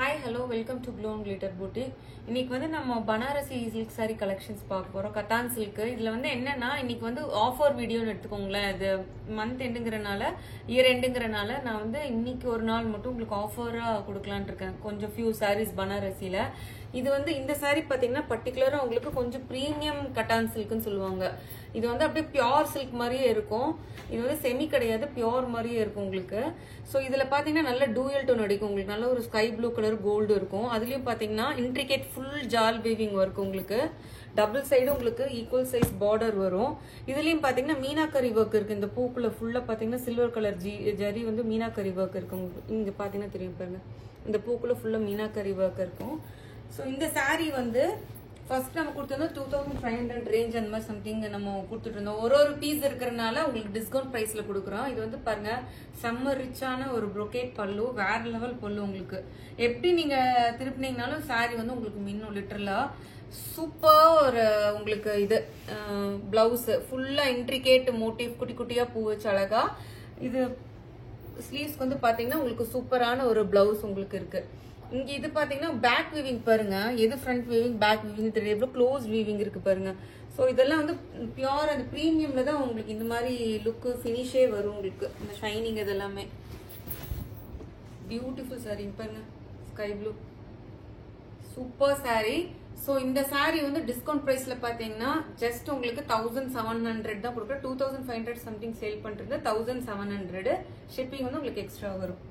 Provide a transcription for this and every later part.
Hi, hello, welcome to Glow and Glitter Boutique. இன்னைக்கு வந்து நம்ம பனாரசி சில்க் சாரி கலெக்ஷன்ஸ் பார்க்க போறோம். கட்டான் சில்க். இதுல வந்து என்னன்னா இன்னைக்கு வந்து ஆஃபர் வீடியோன்னு எடுத்துக்கோங்களேன். இது மந்த் எண்டுங்கறனால இயர் எண்டுங்கறனால நான் வந்து இன்னைக்கு ஒரு நாள் மட்டும் உங்களுக்கு ஆஃபரா கொடுக்கலாம்னு இருக்கேன். கொஞ்சம் few sarees பனாரசில. இது வந்து இந்த சாரி பாத்தீங்கன்னா பர்టిక్యులரா உங்களுக்கு கொஞ்சம் பிரீமியம் கட்டான் சில்க்னு சொல்லுவாங்க. இது வந்து அப்படியே பியூர் சில்க் மாதிரியே இருக்கும். இது வந்து செமி கிடையாது, பியூர் மாதிரியே இருக்கும் உங்களுக்கு. ஸோ இதுல பாத்தீங்கன்னா நல்ல டூயல் டோன் அடிக்கும் உங்களுக்கு. நல்ல ஒரு ஸ்கை ப்ளூ கலர் கோல்டு இருக்கும். அதுலயும் பாத்தீங்கன்னா இன்ட்ரிகேட் ஃபுல் ஜால் வீவிங் ஒர்க் உங்களுக்கு. டபுள் சைடு உங்களுக்கு ஈக்குவல் சைஸ் பார்டர் வரும். இதுலயும் பாத்தீங்கன்னா மீனாக்கரி ஒர்க் இருக்கு. இந்த பூக்குள்ள ஃபுல்லா பாத்தீங்கன்னா சில்வர் கலர் ஜரி வந்து மீனாக்கரி ஒர்க் இருக்கு உங்களுக்கு. இங்க பாத்தீங்கன்னா தெரியும் பாருங்க. இந்த பூக்குள்ள ஃபுல்லா மீனாக்கரி ஒர்க் இருக்கும். ஸோ இந்த சாரி வந்து ஃபர்ஸ்ட் நம்ம கொடுத்திருந்தோம் 2500 ரேஞ்ச் அந்த மாதிரி சம்திங் நம்ம கொடுத்துட்டு இருந்தோம். ஒரு பீஸ் இருக்கிறதுனால உங்களுக்கு டிஸ்கவுண்ட் பிரைஸ்ல கொடுக்குறோம். இது வந்து பாருங்க செம்ம ரிச்சான ஒரு ப்ரொகேட் பல்லு, வேற லெவல் பல்லு உங்களுக்கு. எப்படி நீங்க திருப்பினீங்கனாலும் சாரி வந்து உங்களுக்கு மின்னும் லிட்டரலா. சூப்பர் ஒரு உங்களுக்கு இது பிளவுஸ் ஃபுல்லா இன்ட்ரிகேட் மோட்டிவ் குட்டி குட்டியா பூ வச்சு அழகா. இது ஸ்லீவ்ஸ்க்கு வந்து பாத்தீங்கன்னா உங்களுக்கு சூப்பரான ஒரு பிளவுஸ் உங்களுக்கு இருக்கு. இங்க இது பாத்தீங்கன்னா பேக் வீவிங் பாருங்க. எது ஃப்ரண்ட் வீவிங் பேக் வீவிங் தெரியும். எவ்வளவு க்ளோஸ் வீவிங் இருக்கு பாருங்க. சோ இதெல்லாம் வந்து பியூர் அந்த பிரீமியம்ல தான் உங்களுக்கு இந்த மாதிரி லுக் ஃபினிஷே வரும் உங்களுக்கு. இந்த ஷைனிங் இதெல்லாமே பியூட்டிஃபுல் சாரி பாருங்க. Sky blue super sorry. So இந்த சாரி வந்து டிஸ்கவுண்ட் பிரைஸ்ல பாத்தீங்கன்னா ஜஸ்ட் உங்களுக்கு 1700 தான் கொடுக்குறேன். 2500 சம்திங் சேல் பண்றது 1700. ஷிப்பிங் வந்து உங்களுக்கு எக்ஸ்ட்ரா வரும்.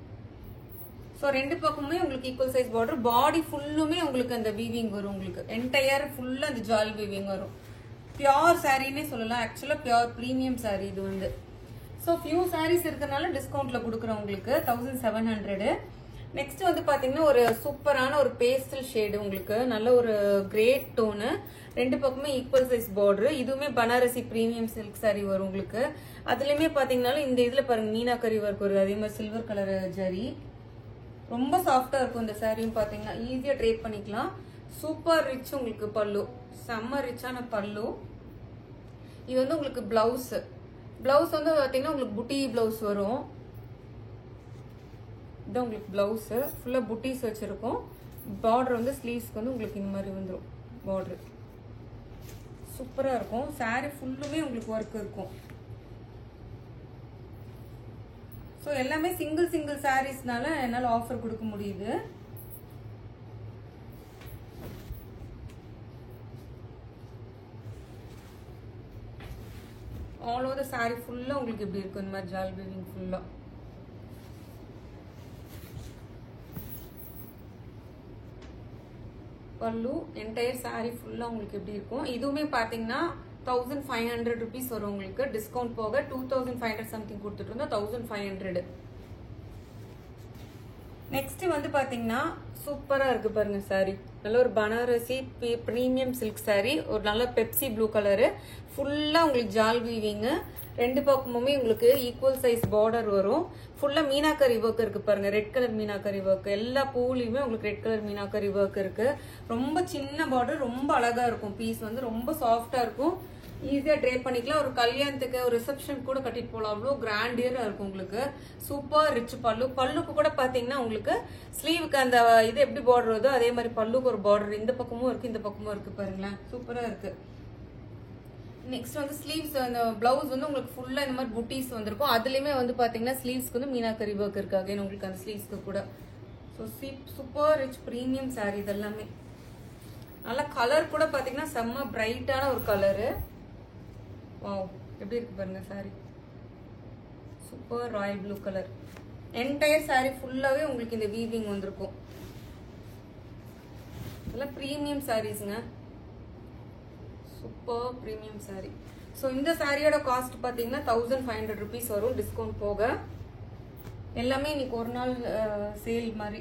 சோ ரெண்டு பக்கமுமே உங்களுக்கு ஈக்குவல் சைஸ் பார்டர், பாடி ஃபுல்லுமே உங்களுக்கு அந்த வீவிங் வரும் உங்களுக்கு. என்டையர் ஃபுல்லா அந்த ஜால் வீவிங் வரும். பியூர் சாரின்னே சொல்லலாம். ஆக்சுவலா பியூர் பிரீமியம் சாரி இது வந்து. சோ ஃபியூ சாரீஸ் இருக்கறனால டிஸ்கவுண்ட்ல கொடுக்குறோம் உங்களுக்கு 1700. நெக்ஸ்ட் வந்து பாத்தீங்கன்னா ஒரு சூப்பரான ஒரு பேஸ்டல் ஷேடு உங்களுக்கு. நல்ல ஒரு கிரே டோனு. ரெண்டு பக்கமே ஈக்குவல் சைஸ் பார்டர். இதுவுமே பனாரசி பிரீமியம் சில்க் சாரி வரும் உங்களுக்கு. அதுலயுமே பாத்தீங்கன்னாலும் இந்த இதுல பாருங்க மீனாக்கரி ஒர்க் வருது. அதே மாதிரி சில்வர் கலர் ஜரி. ரொம்ப சாஃப்டா இருக்கும் இந்த சாரியும் பாத்தீங்கன்னா. ஈஸியா ட்ரேப் பண்ணிக்கலாம். சூப்பர் ரிச் உங்களுக்கு பல்லு. செம்ம ரிச்சான பல்லு. இது வந்து உங்களுக்கு பிளவுஸ். பிளவுஸ் வந்து பாத்தீங்கன்னா உங்களுக்கு புட்டி பிளவுஸ் வரும். இது உங்களுக்கு பிளவுஸ் ஃபுல்லா புட்டிஸ் வச்சிருக்கும். பார்டர் வந்து ஸ்லீவ்ஸ்க்கு வந்து உங்களுக்கு இந்த மாதிரி வந்துடும் பார்டர். சூப்பரா இருக்கும். சாரி ஃபுல்லுமே உங்களுக்கு ஒர்க் இருக்கும். ஸோ எல்லாமே சிங்கிள் சாரீஸ்னால என்னால் ஆஃபர் கொடுக்க முடியுது. ஆல் ஓவர் த சாரி ஃபுல்லா உங்களுக்கு எப்படி இருக்கும் இந்த மாதிரி ஜால் வீவிங் ஃபுல்லா. பல்லு என்டையர் சாரி ஃபுல்லா உங்களுக்கு எப்படி இருக்கும். இதுவுமே பாத்தீங்கன்னா 1500 rupees வரும் உங்களுக்கு. டிஸ்கவுண்ட் போக 2500 சம்திங் கொடுத்துட்டு இருந்தா 1500. நெக்ஸ்ட் வந்து பாத்தீங்கன்னா சூப்பரா இருக்கு பாருங்க சாரி. நல்ல ஒரு பனாரசி பிரீமியம் சில்க் சாரி. ஒரு நல்ல பெப்சி ப்ளூ கலரு. ஃபுல்லா உங்களுக்கு ஜால் வீவிங். ரெண்டு பக்கமுமே உங்களுக்கு ஈக்குவல் சைஸ் பார்டர் வரும். ஃபுல்லா மீனாக்கரி ஒர்க் இருக்கு பாருங்க. Red colour meenakari work. எல்லா பூலையுமே உங்களுக்கு ரெட் கலர் மீனாக்கரி ஒர்க் இருக்கு. ரொம்ப சின்ன பார்டர், ரொம்ப அழகா இருக்கும். பீஸ் வந்து ரொம்ப சாஃப்டா இருக்கும். ஈஸியா ட்ரேப் பண்ணிக்கலாம். ஒரு கல்யாணத்துக்கு ஒரு ரிசப்ஷன் கூட கட்டிட்டு போகலாம். அவ்வளோ கிராண்டியரா இருக்கும் உங்களுக்கு. சூப்பர் ரிச் பல்லு. பல்லுக்கு கூட பாத்தீங்கன்னா உங்களுக்கு ஸ்லீவுக்கு அந்த இது எப்படி பார்டர் வருதோ அதே மாதிரி பல்லுக்கு ஒரு பார்டர் இந்த பக்கமும் இருக்கு இந்த பக்கமும் இருக்கு பாருங்களேன். சூப்பரா இருக்கு. நெக்ஸ்ட் வந்து ஸ்லீவ்ஸ் அந்த பிளவுஸ் வந்து உங்களுக்கு ஃபுல்லா இந்த மாதிரி புட்டிஸ் வந்திருக்கும். அதுலயுமே வந்து பாத்தீங்கன்னா ஸ்லீவ்ஸ்க்கு வந்து மீனாக்கரி ஒர்க் இருக்கு. அகைன் உங்களுக்கு அந்த ஸ்லீவ்ஸ்க்கு கூட. So super rich premium sorry இதெல்லாமே. நல்ல கலர் கூட பாத்தீங்கன்னா செம்ம பிரைட்டான ஒரு கலரு. வாவ் எப்படி இருக்கு பாருங்க sari. Super royal blue colour. Entire sari ஃபுல்லாவே உங்களுக்கு இந்த வீவிங் வந்திருக்கும். இதெல்லாம் பிரீமியம் சாரீஸ்ங்க. Super premium sari. ஸோ இந்த சாரியோட காஸ்ட் பாத்தீங்கன்னா 1500 rupees வரும் டிஸ்கவுண்ட் போக. எல்லாமே இன்னைக்கு ஒரு நாள் சேல் மாதிரி.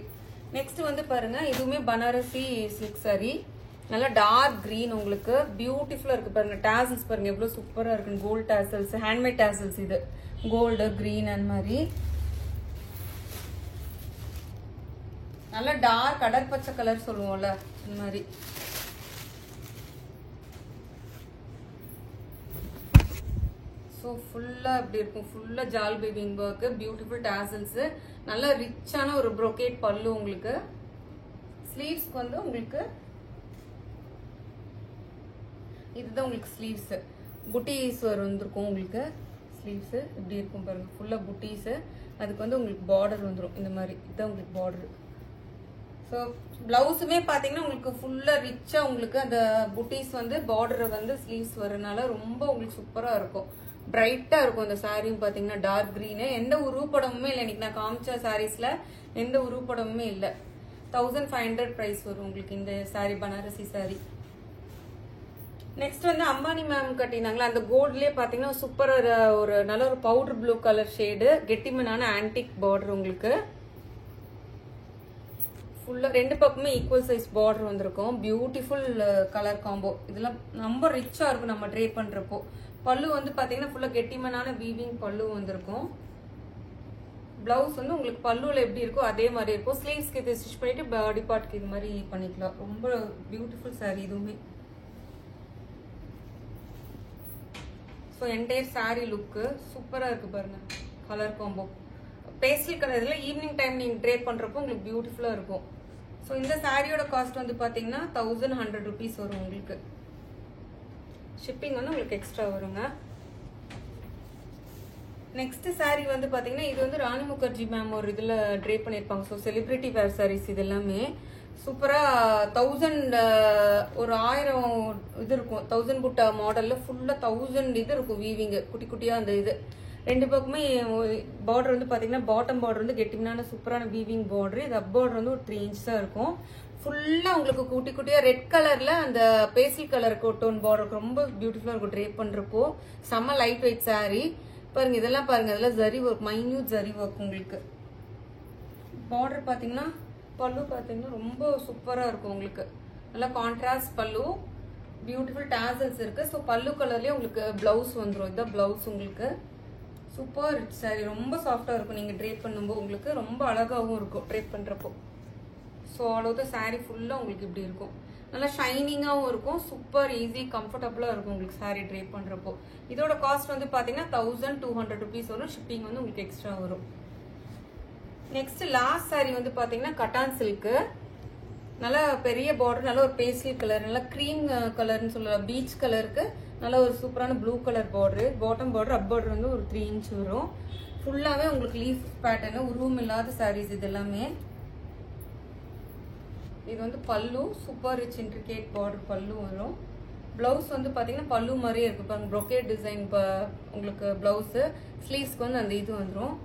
நெக்ஸ்ட் வந்து பாருங்க இதுவுமே பனாரசி சில்க் சாரி. நல்லா டார்க் கிரீன் உங்களுக்கு. பியூட்டிஃபுல்லா இருக்கு பாருங்க. டாசல்ஸ் பாருங்க எவ்வளவு சூப்பரா இருக்கு. Gold tassels, handmade tassels. இது கோல்டு கிரீன் அந்த மாதிரி நல்லா டார்க் அடர்பச்சை கலர் சொல்லுவோம்ல இந்த மாதிரி. ஸோ ஃபுல்லா இப்படி இருக்கும். ஃபுல்லா ஜால் வீவிங் ஒர்க், பியூட்டிஃபுல் டாசல்ஸ், நல்ல ரிச்சான ஒரு ப்ரோகேட் பல்லு உங்களுக்கு. ஸ்லீவ்ஸ்க்கு வந்து உங்களுக்கு இதுதான் உங்களுக்கு ஸ்லீவ்ஸ் புட்டீஸ் வந்துருக்கும் உங்களுக்கு ஸ்லீவ்ஸ் இப்படி இருக்கும் பாருங்க ஃபுல்லா புட்டீஸ் அதுக்கு வந்து உங்களுக்கு பார்டர் வந்துடும் இந்த மாதிரி இதுதான் உங்களுக்கு பார்டர் ஸோ பிளவுஸுமே பார்த்தீங்கன்னா உங்களுக்கு ஃபுல்லா ரிச்சா உங்களுக்கு அந்த புட்டீஸ் வந்து பார்டர் வந்து ஸ்லீவ்ஸ் வரனால ரொம்ப உங்களுக்கு சூப்பரா இருக்கும் பிரைட்டா இருக்கும் அந்த சாரியும் பார்த்தீங்கன்னா டார்க் கிரீனு எந்த உருவப்படமுமே இல்லை இன்னைக்கு நான் காமிச்ச சாரீஸ்ல எந்த உருவப்படமுமே இல்லை 1500 பிரைஸ் வரும் உங்களுக்கு இந்த சாரி பனாரசி சாரி நெக்ஸ்ட் வந்து அம்பானி மேம் கட்டினாங்களா அந்த கோல்ட்லயே பாத்தீங்கன்னா சூப்பர் ஒரு நல்ல ஒரு பவுடர் ப்ளூ கலர் ஷேடு கெட்டிமனான ஆன்டிக் பார்டர் உங்களுக்கு ஃபுல்லா ரெண்டு பக்கமே ஈக்குவல் சைஸ் பார்டர் வந்திருக்கும் பியூட்டிஃபுல் கலர் காம்போ இதெல்லாம் ரொம்ப ரிச்சா இருக்கும் நம்ம ட்ரே பண்றப்போ பல்லு வந்து பாத்தீங்கன்னா ஃபுல்லா கெட்டிமனான வீவிங் பல்லு வந்திருக்கும் பிளவுஸ் வந்து உங்களுக்கு பல்லுல எப்படி இருக்கோ அதே மாதிரி இருக்கும் ஸ்லீவ்ஸ்க்கு இது ஸ்டிச் பண்ணிட்டு பாடி பார்ட்க்கு இது மாதிரி பண்ணிக்கலாம் ரொம்ப பியூட்டிஃபுல் சாரி இதுவுமே ஸோ என்டையர் சாரி லுக்கு சூப்பராக இருக்கு பாருங்க கலர் காம்போ பேஸ்டல் கலர் இதில் ஈவினிங் டைம் நீங்கள் ட்ரே பண்ணுறப்போ உங்களுக்கு பியூட்டிஃபுல்லாக இருக்கும் ஸோ இந்த சாரியோட காஸ்ட் வந்து பார்த்தீங்கன்னா 1100 rupees வரும் உங்களுக்கு ஷிப்பிங் வந்து உங்களுக்கு எக்ஸ்ட்ரா வருங்க நெக்ஸ்ட் சாரி வந்து பார்த்தீங்கன்னா இது வந்து ராணி முகர்ஜி மேம் ஒரு இதில் ட்ரே பண்ணியிருப்பாங்க ஸோ செலிபிரிட்டி வேர் சாரீஸ் இது எல்லாமே சூப்பரா 1000 ஒரு 1000 இது இருக்கும் 1000 புட்டா மாடல்ல ஃபுல்லா 1000 இது இருக்கும் வீவிங் குட்டி குட்டியா அந்த இது ரெண்டு பக்கமே பார்டர் வந்து பாத்தீங்கன்னா பாட்டம் பார்டர் வந்து கெட்டினான சூப்பரான வீவிங் பார்டர் இது அப் பார்டர் வந்து ஒரு 3 inches இருக்கும் ஃபுல்லா உங்களுக்கு குட்டி குட்டியா ரெட் கலர்ல அந்த பேஸ்டல் கலர் டோன் பார்டர் ரொம்ப பியூட்டிஃபுல்லா இருக்கும் ட்ரே பண்றப்போ செம்ம லைட் வெயிட் சாரி பாருங்க இதெல்லாம் பாருங்க இதெல்லாம் zari work minute zari work உங்களுக்கு பார்டர் பாத்தீங்கன்னா பல்லு பாத்தீங்கன்னா ரொம்ப சூப்பரா இருக்கும் உங்களுக்கு நல்லா கான்ட்ராஸ்ட் பல்லு பியூட்டிஃபுல் டாசல்ஸ் இருக்கு ஸோ பல்லு கலர்லயே உங்களுக்கு பிளவுஸ் வந்துடும் இதுதான் பிளவுஸ் உங்களுக்கு சூப்பர் சாரி ரொம்ப சாஃப்டா இருக்கும் நீங்க ட்ரேப் பண்ணும்போது உங்களுக்கு ரொம்ப அழகாவும் இருக்கும் ட்ரேப் பண்றப்போ ஸோ அவ்வளவு சாரி ஃபுல்லா உங்களுக்கு இப்படி இருக்கும் நல்லா ஷைனிங்காவும் இருக்கும் சூப்பர் ஈஸி கம்ஃபர்டபுளா இருக்கும் உங்களுக்கு சாரி ட்ரேப் பண்றப்போ இதோட காஸ்ட் வந்து பாத்தீங்கன்னா 1200 rupees வரும் ஷிப்பிங் வந்து உங்களுக்கு எக்ஸ்ட்ரா வரும் நெக்ஸ்ட் லாஸ்ட் சாரி வந்து பாத்தீங்கன்னா கட்டான் சில்க் நல்லா பெரிய பார்டர் நல்ல ஒரு பேஸ்டல் கலர் நல்லா கிரீம் கலர்னு சொல்லலாம் பீச் கலருக்கு நல்ல ஒரு சூப்பரான blue colour border bottom border up border வந்து ஒரு 3 inch வரும் ஃபுல்லாவே உங்களுக்கு லீஃப் பேட்டர்ன் உருவம் இல்லாத சாரீஸ் இது எல்லாமே இது வந்து பல்லு சூப்பர் ரிச் இன்ட்ரிகேட் பார்டர் பல்லு வரும் பிளவுஸ் வந்து பாத்தீங்கன்னா பல்லு மாதிரியே இருக்கு பாருங்க ப்ரோகேட் டிசைன் உங்களுக்கு பிளவுஸ் ஸ்லீவ்ஸ்க்கு வந்து அந்த இது வந்துடும்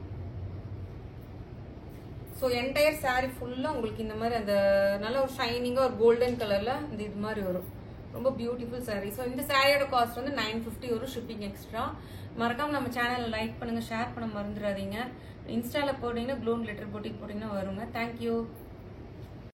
ஸோ என்டையர் சாரி ஃபுல்லாக உங்களுக்கு இந்த மாதிரி அந்த நல்ல ஒரு ஷைனிங்காக ஒரு கோல்டன் கலரில் இந்த இது மாதிரி வரும் ரொம்ப பியூட்டிஃபுல் சாரி ஸோ இந்த சாரியோட காஸ்ட் வந்து 950 வரும் ஷிப்பிங் எக்ஸ்ட்ரா மறக்காம நம்ம சேனலில் லைக் பண்ணுங்க ஷேர் பண்ண மறந்துடாதீங்க இன்ஸ்டாவில் போட்டிங்கன்னா க்ளோன் லெட்டர் போட்டிங்கன்னா வருங்க தேங்க்யூ